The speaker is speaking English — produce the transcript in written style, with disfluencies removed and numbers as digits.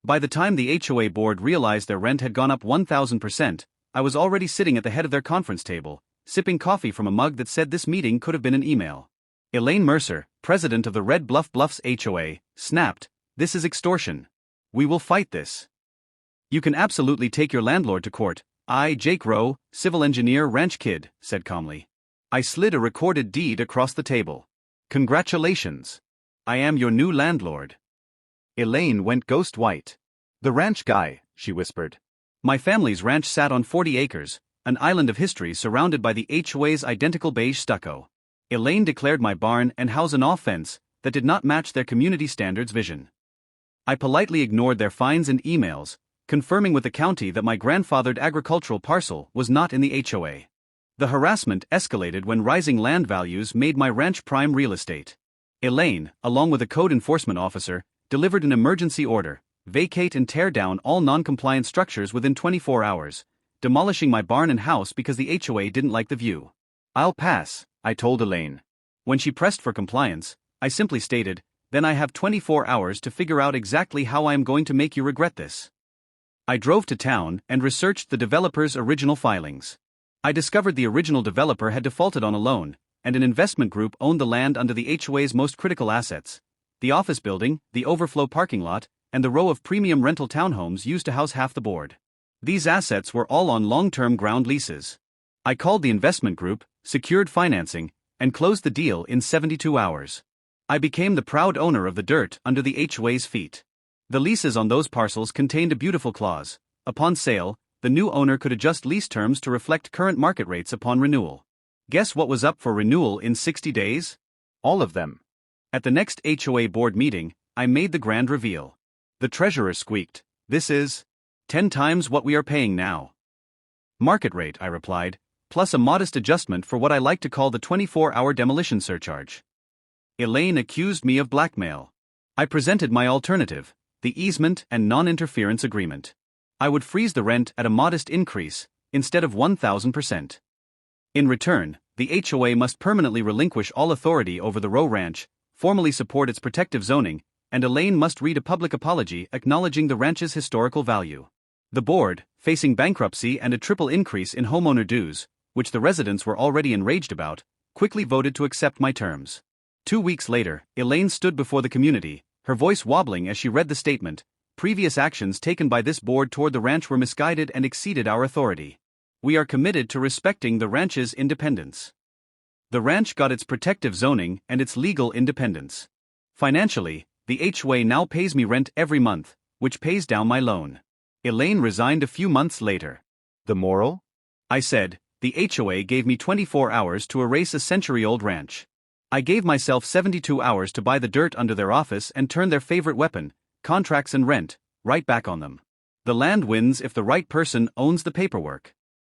By the time the HOA board realized their rent had gone up 1,000%, I was already sitting at the head of their conference table, sipping coffee from a mug that said this meeting could have been an email. Elaine Mercer, president of the Red Bluffs HOA, snapped, "This is extortion. We will fight this. You can absolutely take your landlord to court." I, Jake Rowe, civil engineer ranch kid, said calmly. I slid a recorded deed across the table. "Congratulations. I am your new landlord." Elaine went ghost white. "The ranch guy," she whispered. My family's ranch sat on 40 acres, an island of history surrounded by the HOA's identical beige stucco. Elaine declared my barn and house an off-fence that did not match their community standards vision. I politely ignored their fines and emails, confirming with the county that my grandfathered agricultural parcel was not in the HOA. The harassment escalated when rising land values made my ranch prime real estate. Elaine, along with a code enforcement officer, delivered an emergency order: vacate and tear down all non-compliant structures within 24 hours, demolishing my barn and house because the HOA didn't like the view. "I'll pass," I told Elaine. When she pressed for compliance, I simply stated, "Then I have 24 hours to figure out exactly how I am going to make you regret this." I drove to town and researched the developer's original filings. I discovered the original developer had defaulted on a loan, and an investment group owned the land under the HOA's most critical assets: the office building, the overflow parking lot, and the row of premium rental townhomes used to house half the board. These assets were all on long-term ground leases. I called the investment group, secured financing, and closed the deal in 72 hours. I became the proud owner of the dirt under the HOA's feet. The leases on those parcels contained a beautiful clause: upon sale, the new owner could adjust lease terms to reflect current market rates upon renewal. Guess what was up for renewal in 60 days? All of them. At the next HOA board meeting, I made the grand reveal. The treasurer squeaked, "This is 10 times what we are paying now." "Market rate," I replied, "plus a modest adjustment for what I like to call the 24-hour demolition surcharge." Elaine accused me of blackmail. I presented my alternative: the easement and non-interference agreement. I would freeze the rent at a modest increase, instead of 1,000%. In return, the HOA must permanently relinquish all authority over the Rowe Ranch, formally support its protective zoning, and Elaine must read a public apology acknowledging the ranch's historical value. The board, facing bankruptcy and a triple increase in homeowner dues, which the residents were already enraged about, quickly voted to accept my terms. 2 weeks later, Elaine stood before the community, her voice wobbling as she read the statement: "Previous actions taken by this board toward the ranch were misguided and exceeded our authority. We are committed to respecting the ranch's independence." The ranch got its protective zoning and its legal independence. Financially, the HOA now pays me rent every month, which pays down my loan. Elaine resigned a few months later. The moral? I said, the HOA gave me 24 hours to erase a century-old ranch. I gave myself 72 hours to buy the dirt under their office and turn their favorite weapon, contracts and rent, right back on them. The land wins if the right person owns the paperwork.